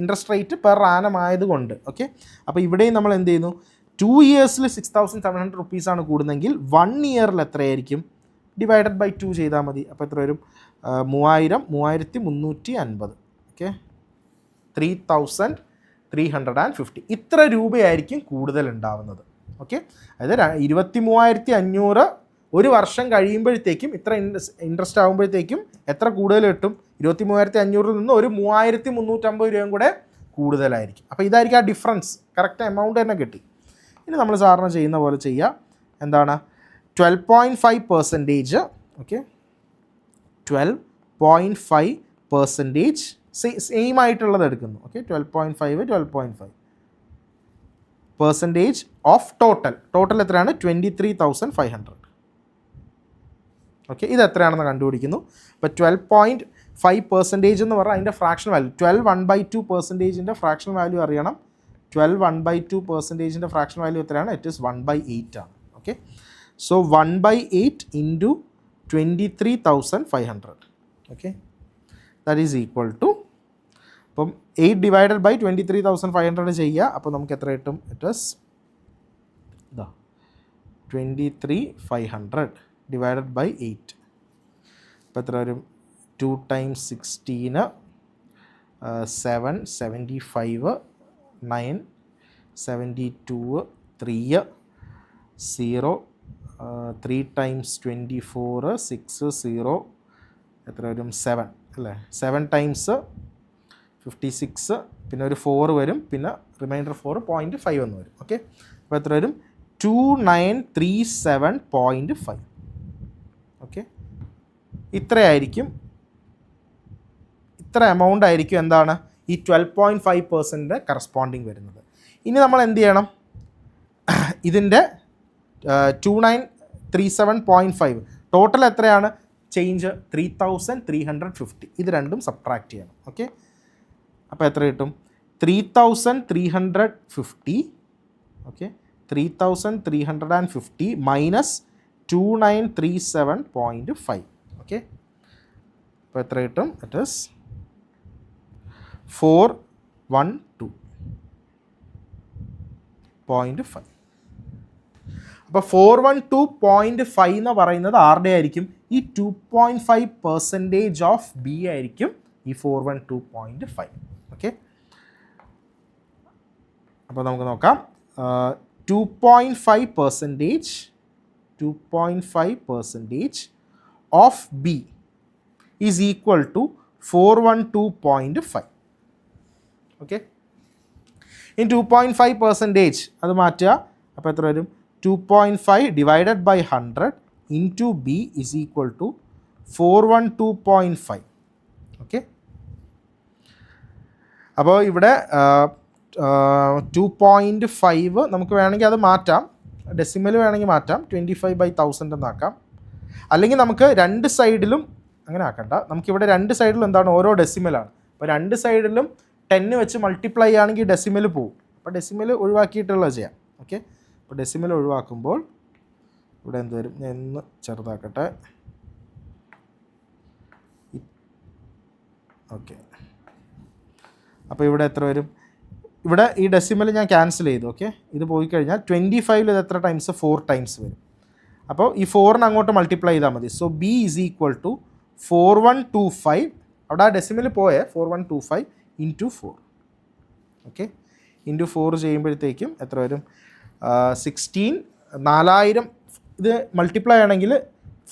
ഇൻട്രസ്റ്റ് റേറ്റ് പെർ ആനം ആയതുകൊണ്ട്. ഓക്കെ, അപ്പോൾ ഇവിടെയും നമ്മൾ എന്ത് ചെയ്യുന്നു? 2 yearsൽ 6,700 rupees കൂടുന്നെങ്കിൽ 1 yearൽ എത്രയായിരിക്കും? ഡിവൈഡഡ് ബൈ 2 ചെയ്താൽ മതി. അപ്പോൾ എത്ര വരും? 3,350. ഓക്കെ, 3,350. ഇത്ര രൂപയായിരിക്കും കൂടുതൽ ഉണ്ടാവുന്നത്. ഓക്കെ, അതായത് 23,500 1 വർഷം കഴിയുമ്പോഴത്തേക്കും ഇത്ര ഇൻട്രസ്റ്റ് ആകുമ്പോഴത്തേക്കും എത്ര കൂടുതൽ കിട്ടും? 23,500 നിന്ന് ഒരു 3,350 രൂപയും കൂടെ കൂടുതലായിരിക്കും. അപ്പോൾ ഇതായിരിക്കും ആ ഡിഫറൻസ്. കറക്റ്റ് എമൗണ്ട് തന്നെ കിട്ടി. ഇനി നമ്മൾ സാധാരണ ചെയ്യുന്ന പോലെ ചെയ്യുക. എന്താണ്? 12.5%. ഓക്കെ, 12.5% സെയിം ആയിട്ടുള്ളത് എടുക്കുന്നു. ഓക്കെ, 12.5% ഓഫ് ടോട്ടൽ എത്രയാണ്? 23,500. ഓക്കെ, ഇത് എത്രയാണെന്ന് കണ്ടുപിടിക്കുന്നു. അപ്പോൾ 12.5% എന്ന് പറഞ്ഞാൽ അതിൻ്റെ ഫ്രാക്ഷൻ വാല്യൂ 12/1/2%ൻ്റെ ഫ്രാക്ഷൻ വാല്യൂ അറിയണം. 12/1/2%ൻ്റെ ഫ്രാക്ഷൻ വാല്യൂ എത്രയാണ്? ഇറ്റ് ഈസ് 1/8 ആണ്. Okay, so 1/8 into 23,500. Okay, that is equal to, അപ്പം 8 ഡിവൈഡഡ് ബൈ 23,500 ചെയ്യുക. അപ്പോൾ നമുക്ക് എത്ര കിട്ടും? It is 23,500 divided by 8. അപ്പോൾ എത്ര വരും? 2 times 16, 7, 75, 9, 72, 3, 0, 3 times 24, 6, 0, എത്ര വരും? 7 അല്ലേ? 7 times 56, പിന്നെ ഒരു 4 വരും, പിന്നെ റിമൈൻഡർ 4.5 എന്ന് വരും. ഓക്കെ, അപ്പോൾ എത്ര വരും? 2937.5. ഓക്കെ, ഇത്ര എമൗണ്ട് ആയിരിക്കും എന്താണ് ഈ 12.5% കറസ്പോണ്ടിങ് വരുന്നത്. ഇനി നമ്മൾ എന്ത് ചെയ്യണം? ഇതിൻ്റെ 2937.5 ടോട്ടൽ എത്രയാണ്? ചേഞ്ച് 3350. ഇത് രണ്ടും സബ്ട്രാക്ട് ചെയ്യണം. ഓക്കെ, അപ്പോൾ എത്ര കിട്ടും? 3350. Okay, 3350 minus 2937.5. ഓക്കെ, അപ്പോൾ എത്ര കിട്ടും? It is 412.5. അപ്പോൾ 412.5 എന്ന് പറയുന്നത് ആരുടെ ആയിരിക്കും? ഈ 2.5% ഓഫ് ബി ആയിരിക്കും ഈ 412.5. ഓക്കെ, അപ്പോൾ നമുക്ക് നോക്കാം. 2.5% of B is equal to 412.5. Okay, in 2.5% അത് മാറ്റുക. അപ്പോൾ എത്ര വരും? 2.5 divided by 100 into B is equal to 412.5. Okay, അപ്പോൾ ഇവിടെ 2.5 നമുക്ക് വേണമെങ്കിൽ അത് മാറ്റാം, ഡെസിമൽ വേണമെങ്കിൽ മാറ്റാം, 25/1000 എന്നാക്കാം. അല്ലെങ്കിൽ നമുക്ക് രണ്ട് സൈഡിലും അങ്ങനെ ആക്കണ്ട, നമുക്കിവിടെ രണ്ട് സൈഡിലും എന്താണ്? ഓരോ ഡെസിമലാണ്. അപ്പോൾ രണ്ട് സൈഡിലും 10 വെച്ച് മൾട്ടിപ്ലൈ ആണെങ്കിൽ ഡെസിമൽ പോവും. അപ്പോൾ ഡെസിമൽ ഒഴിവാക്കിയിട്ടുള്ളത് ചെയ്യാം. ഓക്കെ, അപ്പോൾ ഡെസിമൽ ഒഴിവാക്കുമ്പോൾ ഇവിടെ എന്ത് വരും? ഞാൻ ഒന്ന് ചെറുതാക്കട്ടെ. ഓക്കെ, അപ്പോൾ ഇവിടെ എത്ര വരും? ഇവിടെ ഈ ഡെസിമൽ ഞാൻ ക്യാൻസൽ ചെയ്തു. ഓക്കെ, ഇത് പോയി കഴിഞ്ഞാൽ 25 ഇത് എത്ര ടൈംസ്? 4 ടൈംസ് വരും. അപ്പോൾ ഈ 4ന് അങ്ങോട്ട് മൾട്ടിപ്ലൈ ചെയ്താൽ മതി. So B is equal to 4125. അവിടെ ആ ഡെസിമൽ പോയേ 4125 ഇൻറ്റു 4. ഓക്കെ, ഇൻറ്റു 4 ചെയ്യുമ്പോഴത്തേക്കും എത്ര വരും? 16. 4000 ഇത് മൾട്ടിപ്ലൈ ആണെങ്കിൽ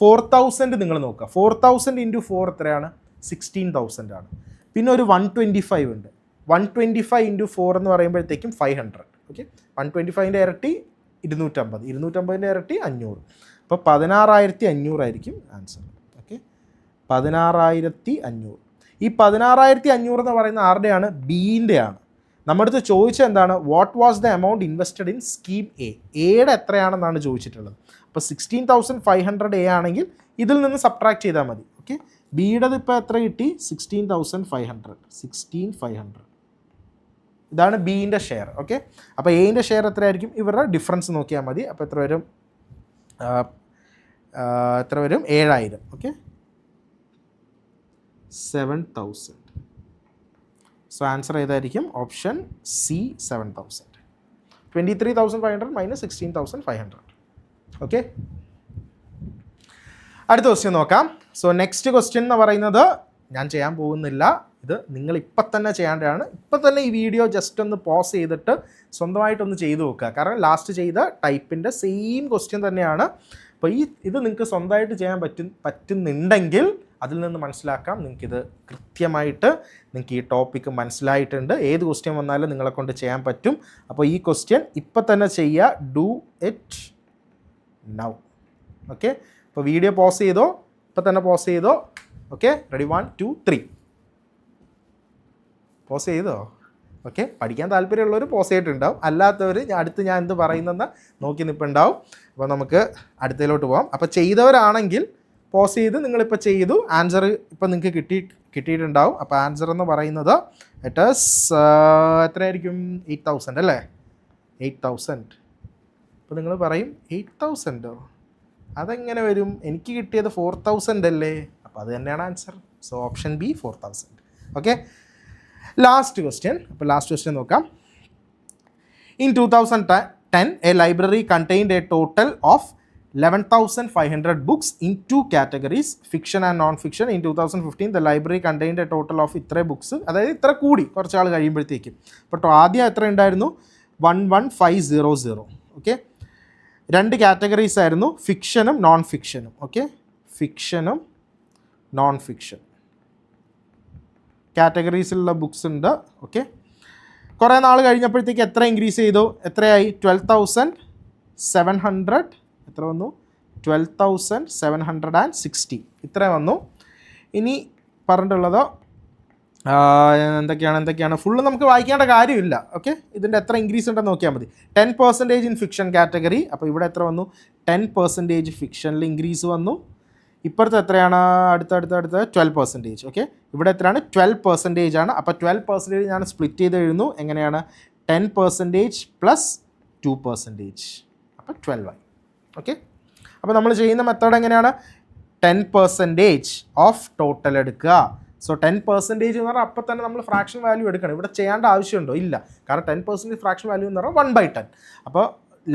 4000 നിങ്ങൾ നോക്കുക. 4000 ഇൻറ്റു 4 എത്രയാണ്? 16,000 ആണ്. പിന്നെ ഒരു 125 ഉണ്ട്. 125 ഇൻറ്റു 4 എന്ന് പറയുമ്പോഴത്തേക്കും 500. ഓക്കെ, 125ൻ്റെ ഇരട്ടി 250, 250ൻ്റെ ഇരട്ടി 500. അപ്പോൾ 16,500 ആയിരിക്കും ആൻസർ. ഓക്കെ, 16,500. ഈ 16,500 എന്ന് പറയുന്ന ആരുടെയാണ്? ബീൻ്റെ ആണ്. നമ്മുടെ അടുത്ത് ചോദിച്ചത് എന്താണ്? What was the amount invested in scheme A? എയുടെ എത്രയാണെന്നാണ് ചോദിച്ചിട്ടുള്ളത്. അപ്പോൾ 16,500 എ ആണെങ്കിൽ ഇതിൽ നിന്ന് സബ്ട്രാക്ട് ചെയ്താൽ മതി. ഓക്കെ, ബിയുടേത് ഇപ്പോൾ എത്ര കിട്ടി? 16,500. 16,500 ഇതാണ് ബീൻ്റെ ഷെയർ. ഓക്കെ, അപ്പോൾ എയിൻ്റെ ഷെയർ എത്രയായിരിക്കും? ഇവരുടെ ഡിഫറൻസ് നോക്കിയാൽ മതി. അപ്പോൾ എത്ര വരും? 7,000. ഓക്കെ, 7,000. സോ ആൻസർ ഏതായിരിക്കും? Option C, 7,000. 23,500 മൈനസ് 16,500. ഓക്കെ, അടുത്ത ക്വസ്റ്റ്യൻ നോക്കാം. സോ നെക്സ്റ്റ് ക്വസ്റ്റ്യൻ എന്ന് പറയുന്നത് ഞാൻ ചെയ്യാൻ പോകുന്നില്ല, ഇത് നിങ്ങൾ ഇപ്പം തന്നെ ചെയ്യേണ്ടതാണ്. ഇപ്പം തന്നെ ഈ വീഡിയോ ജസ്റ്റ് ഒന്ന് പോസ് ചെയ്തിട്ട് സ്വന്തമായിട്ടൊന്ന് ചെയ്ത് നോക്കുക. കാരണം ലാസ്റ്റ് ചെയ്ത ടൈപ്പിൻ്റെ സെയിം ക്വസ്റ്റ്യൻ തന്നെയാണ്. അപ്പോൾ ഇത് നിങ്ങൾക്ക് സ്വന്തമായിട്ട് ചെയ്യാൻ പറ്റുന്നുണ്ടെങ്കിൽ അതിൽ നിന്ന് മനസ്സിലാക്കാം നിങ്ങൾക്കിത് കൃത്യമായിട്ട് നിങ്ങൾക്ക് ഈ ടോപ്പിക്ക് മനസ്സിലായിട്ടുണ്ട്. ഏത് ക്വസ്റ്റ്യൻ വന്നാലും നിങ്ങളെ കൊണ്ട് ചെയ്യാൻ പറ്റും. അപ്പോൾ ഈ ക്വസ്റ്റ്യൻ ഇപ്പം തന്നെ ചെയ്യുക. Do it now. ഓക്കെ, അപ്പോൾ വീഡിയോ പോസ് ചെയ്തോ, ഇപ്പം തന്നെ പോസ് ചെയ്തോ. Okay, ready? 1 2 3 പോസ് ചെയ്തോ? ഓക്കെ, പഠിക്കാൻ താല്പര്യമുള്ളവർ പോസ് ചെയ്തിട്ടുണ്ടാവും, അല്ലാത്തവർ ഞാൻ എന്ത് പറയുന്നെന്ന് നോക്കി നിൽപ്പുണ്ടാവും. അപ്പോൾ നമുക്ക് അടുത്തതിലോട്ട് പോകാം. അപ്പോൾ ചെയ്തവരാണെങ്കിൽ പോസ് ചെയ്ത് നിങ്ങളിപ്പോൾ ചെയ്തു, ആൻസർ ഇപ്പോൾ നിങ്ങൾക്ക് കിട്ടിയിട്ടുണ്ടാവും. അപ്പോൾ ആൻസർ എന്ന് പറയുന്നത് ഇറ്റ് ഈസ് എത്രയായിരിക്കും? 8,000 അല്ലേ? 8,000. അപ്പോൾ നിങ്ങൾ പറയും 8,000ഓ അതെങ്ങനെ വരും? എനിക്ക് കിട്ടിയത് 4,000 അല്ലേ? അപ്പോൾ അത് തന്നെയാണ് answer. So option B 4,000. Okay, last question. അപ്പോൾ ലാസ്റ്റ് ക്വസ്റ്റ്യൻ നോക്കാം. In 10, a library contained a total of 11,500 books in 2 categories, fiction and non-fiction. In 2015, the library contained a total of ഇത്ര ബുക്സ്, അതായത് ഇത്ര കൂടി കുറച്ചാൾ കഴിയുമ്പോഴത്തേക്കും. അപ്പോൾ ആദ്യം എത്ര ഉണ്ടായിരുന്നു? 11,500. ഓക്കെ, 2 കാറ്റഗറീസ് ആയിരുന്നു, ഫിക്ഷനും നോൺ ഫിക്ഷനും. ഓക്കെ, ഫിക്ഷനും നോൺ ഫിക്ഷൻ കാറ്റഗറീസിലുള്ള ബുക്സ് ഉണ്ട്. ഓക്കെ, കുറേ നാൾ കഴിഞ്ഞപ്പോഴത്തേക്ക് എത്ര ഇൻക്രീസ് ചെയ്തു? എത്രയായി? 12,700. എത്ര വന്നു? 12,760 ഇത്ര വന്നു. ഇനി പറഞ്ഞിട്ടുള്ളത് എന്തൊക്കെയാണ് ഫുള്ള് നമുക്ക് വായിക്കേണ്ട കാര്യമില്ല. ഓക്കെ, ഇതിൻ്റെ എത്ര ഇൻക്രീസ് ഉണ്ടെന്ന് നോക്കിയാൽ മതി. 10% ഇൻ ഫിക്ഷൻ കാറ്റഗറി. അപ്പോൾ ഇവിടെ എത്ര വന്നു? 10% ഫിക്ഷനിൽ ഇൻക്രീസ് വന്നു. ഇപ്പുറത്ത് എത്രയാണ്? അടുത്ത 12%. ഓക്കെ, ഇവിടെ എത്രയാണ്? 12% ആണ്. അപ്പോൾ 12% ഞാൻ സ്പ്ലിറ്റ് ചെയ്ത് എഴുതുന്നു. എങ്ങനെയാണ്? 10% പ്ലസ് 2%, അപ്പോൾ 12 ആയി. ഓക്കെ, അപ്പോൾ നമ്മൾ ചെയ്യുന്ന മെത്തേഡ് എങ്ങനെയാണ്? 10% ഓഫ് ടോട്ടൽ എടുക്കുക. സോ 10% എന്ന് പറഞ്ഞാൽ അപ്പോൾ തന്നെ നമ്മൾ ഫ്രാക്ഷൻ വാല്യൂ എടുക്കണം. ഇവിടെ ചെയ്യേണ്ട ആവശ്യമുണ്ടോ? ഇല്ല, കാരണം 10% ഫ്രാക്ഷൻ വാല്യൂ എന്ന് പറഞ്ഞാൽ 1/10. അപ്പോൾ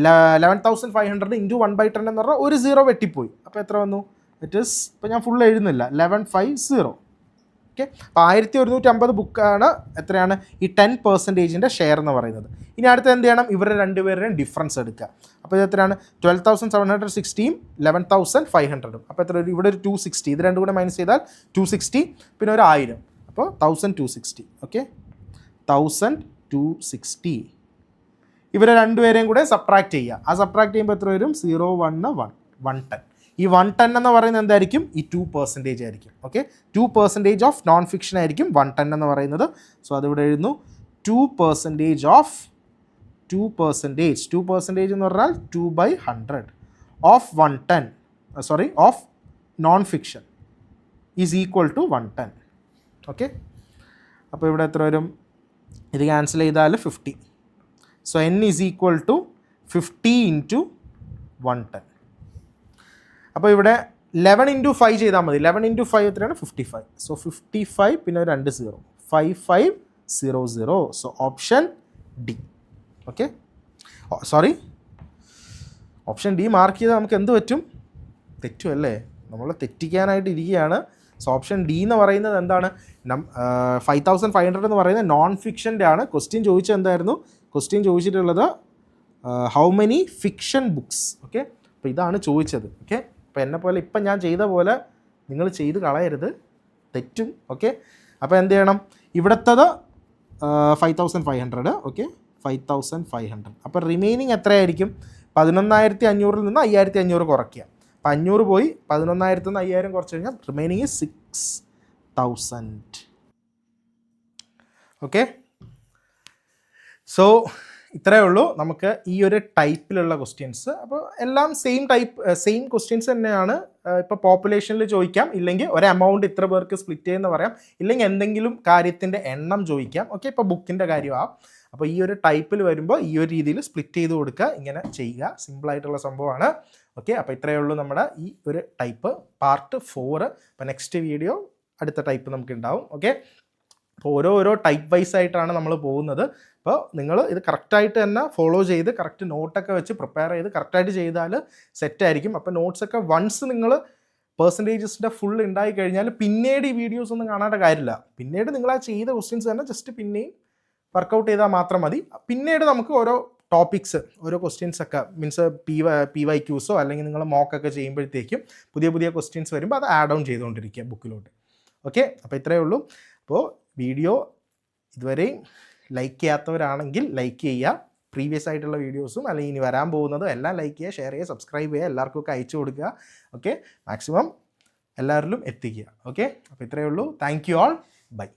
11,500 ഇൻറ്റു 1/10 എന്ന് പറഞ്ഞാൽ ഒരു 0 വെട്ടിപ്പോയി. അപ്പോൾ എത്ര വന്നു? ഇറ്റ് ഈസ്, ഇപ്പോൾ ഞാൻ ഫുൾ എഴുതുന്നില്ല, 11,500. ഓക്കെ, അപ്പോൾ 1,150 ബുക്കാണ് എത്രയാണ് ഈ 10%ൻ്റെ ഷെയർ എന്ന് പറയുന്നത്. ഇനി അടുത്ത് എന്ത് ചെയ്യണം? ഇവരുടെ രണ്ടുപേരുടെയും ഡിഫറൻസ് എടുക്കുക. അപ്പോൾ ഇത് എത്രയാണ്? 12,760 11,500. അപ്പോൾ എത്ര? ഇവിടെ ഒരു 260, ഇത് രണ്ടും കൂടെ മൈനസ് ചെയ്താൽ 260, പിന്നെ ഒരു 1000, അപ്പോൾ 1,260. ഓക്കെ, 1,260. ഇവരെ രണ്ടുപേരെയും കൂടെ സബ്ട്രാക്ട് ചെയ്യുക. ആ സബ്ട്രാക്ട് ചെയ്യുമ്പോൾ എത്ര വരും? 0, 1, 1, 110. ഈ 110 എന്ന് പറയുന്നത് എന്തായിരിക്കും? ഈ 2% ആയിരിക്കും. ഓക്കെ, 2% ഓഫ് നോൺ ഫിക്ഷൻ ആയിരിക്കും 110 എന്ന് പറയുന്നത്. സോ അതിവിടെ എഴുതുന്നു 2% ഓഫ് 2% എന്ന് പറഞ്ഞാൽ 2/100 of 110, of non fiction is equal to 110. Okay, അപ്പോൾ ഇവിടെ എത്ര വരും? ഇത് ക്യാൻസൽ ചെയ്താൽ 50. So n is equal to 50 into 110. അപ്പോൾ ഇവിടെ 11 ഇൻറ്റു 5 ചെയ്താൽ മതി. 11 ഇൻറ്റു 5 എത്രയാണ്? 55. സോ 55 പിന്നെ 2 0, 5500. So option D. Okay, sorry, option D mark ചെയ്താൽ നമുക്ക് എന്ത് പറ്റും? തെറ്റും അല്ലേ? നമ്മൾ തെറ്റിക്കാനായിട്ട് ഇരിക്കുകയാണ്. സോ ഓപ്ഷൻ ഡി എന്ന് പറയുന്നത് എന്താണ്? 5,500 എന്ന് പറയുന്നത് നോൺ ഫിക്ഷൻ്റെ ആണ്. ക്വസ്റ്റ്യൻ ചോദിച്ചത് എന്തായിരുന്നു? ക്വസ്റ്റ്യൻ ചോദിച്ചിട്ടുള്ളത് how many fiction books. Okay, അപ്പോൾ ഇതാണ് ചോദിച്ചത്. ഓക്കെ, അപ്പോൾ എന്നെപ്പോലെ ഇപ്പം ഞാൻ ചെയ്ത പോലെ നിങ്ങൾ ചെയ്ത് കളയരുത്, തെറ്റും. ഓക്കെ, അപ്പോൾ എന്ത് ചെയ്യണം? ഇവിടുത്തത് 5,500. ഓക്കെ, 5,500. അപ്പോൾ റിമൈനിങ് എത്രയായിരിക്കും? 11,500 നിന്ന് 5,500 കുറയ്ക്കുക. അപ്പോൾ 500 പോയി, 11,000 നിന്ന് 5,000 കുറച്ച് കഴിഞ്ഞാൽ റിമൈനിങ് 6,000. ഓക്കെ, സോ ഇത്രയേ ഉള്ളൂ നമുക്ക് ഈ ഒരു ടൈപ്പിലുള്ള ക്വസ്റ്റ്യൻസ്. അപ്പോൾ എല്ലാം സെയിം ക്വസ്റ്റ്യൻസ് തന്നെയാണ്. ഇപ്പോൾ പോപ്പുലേഷനിൽ ചോദിക്കാം, ഇല്ലെങ്കിൽ ഒരു എമൗണ്ട് ഇത്ര പേർക്ക് സ്പ്ലിറ്റ് ചെയ്യുന്ന പറയാം, ഇല്ലെങ്കിൽ എന്തെങ്കിലും കാര്യത്തിൻ്റെ എണ്ണം ചോദിക്കാം. ഓക്കെ, ഇപ്പോൾ ബുക്കിൻ്റെ കാര്യമാവും. അപ്പോൾ ഈ ഒരു ടൈപ്പിൽ വരുമ്പോൾ ഈ ഒരു രീതിയിൽ സ്പ്ലിറ്റ് ചെയ്ത് കൊടുക്കുക, ഇങ്ങനെ ചെയ്യുക. സിമ്പിളായിട്ടുള്ള സംഭവമാണ്. ഓക്കെ, അപ്പോൾ ഇത്രയേ ഉള്ളൂ നമ്മുടെ ഈ ഒരു ടൈപ്പ് പാർട്ട് 4. അപ്പോൾ നെക്സ്റ്റ് വീഡിയോ അടുത്ത ടൈപ്പ് നമുക്ക് ഉണ്ടാവും. ഓക്കെ, അപ്പോൾ ഓരോ ടൈപ്പ് വൈസ് ആയിട്ടാണ് നമ്മൾ പോകുന്നത്. അപ്പോൾ നിങ്ങൾ ഇത് കറക്റ്റായിട്ട് തന്നെ ഫോളോ ചെയ്ത് കറക്റ്റ് നോട്ടൊക്കെ വെച്ച് പ്രിപ്പയർ ചെയ്ത് കറക്റ്റായിട്ട് ചെയ്താൽ സെറ്റായിരിക്കും. അപ്പോൾ നോട്ട്സൊക്കെ വൺസ് നിങ്ങൾ പെർസെൻറ്റേജസിൻ്റെ ഫുൾ ഉണ്ടായി കഴിഞ്ഞാൽ പിന്നീട് ഈ വീഡിയോസ് ഒന്നും കാണേണ്ട കാര്യമില്ല. പിന്നീട് നിങ്ങൾ ആ ചെയ്ത ക്വസ്റ്റ്യൻസ് തന്നെ ജസ്റ്റ് പിന്നെയും വർക്കൗട്ട് ചെയ്താൽ മാത്രം മതി. പിന്നീട് നമുക്ക് ഓരോ ടോപ്പിക്സ്, ഓരോ ക്വസ്റ്റ്യൻസൊക്കെ മീൻസ് PYQസോ അല്ലെങ്കിൽ നിങ്ങൾ മോക്കൊക്കെ ചെയ്യുമ്പോഴത്തേക്കും പുതിയ ക്വസ്റ്റ്യൻസ് വരുമ്പോൾ അത് ആഡ് ഓൺ ചെയ്തുകൊണ്ടിരിക്കുക ബുക്കിലോട്ട്. ഓക്കെ, അപ്പോൾ ഇത്രയേ ഉള്ളൂ. അപ്പോൾ വീഡിയോ ഇതുവരെയും ലൈക്ക് ചെയ്യാത്തവരാണെങ്കിൽ ലൈക്ക് ചെയ്യുക. പ്രീവിയസ് ആയിട്ടുള്ള വീഡിയോസും അല്ലെങ്കിൽ ഇനി വരാൻ പോകുന്നതും എല്ലാം ലൈക്ക് ചെയ്യുക, ഷെയർ ചെയ്യുക, സബ്സ്ക്രൈബ് ചെയ്യുക, എല്ലാവർക്കും ഒക്കെ അയച്ചു കൊടുക്കുക. ഓക്കെ, മാക്സിമം എല്ലാവരിലും എത്തിക്കുക. ഓക്കെ, അപ്പോൾ ഇത്രയേ ഉള്ളൂ. Thank you all. ബൈ.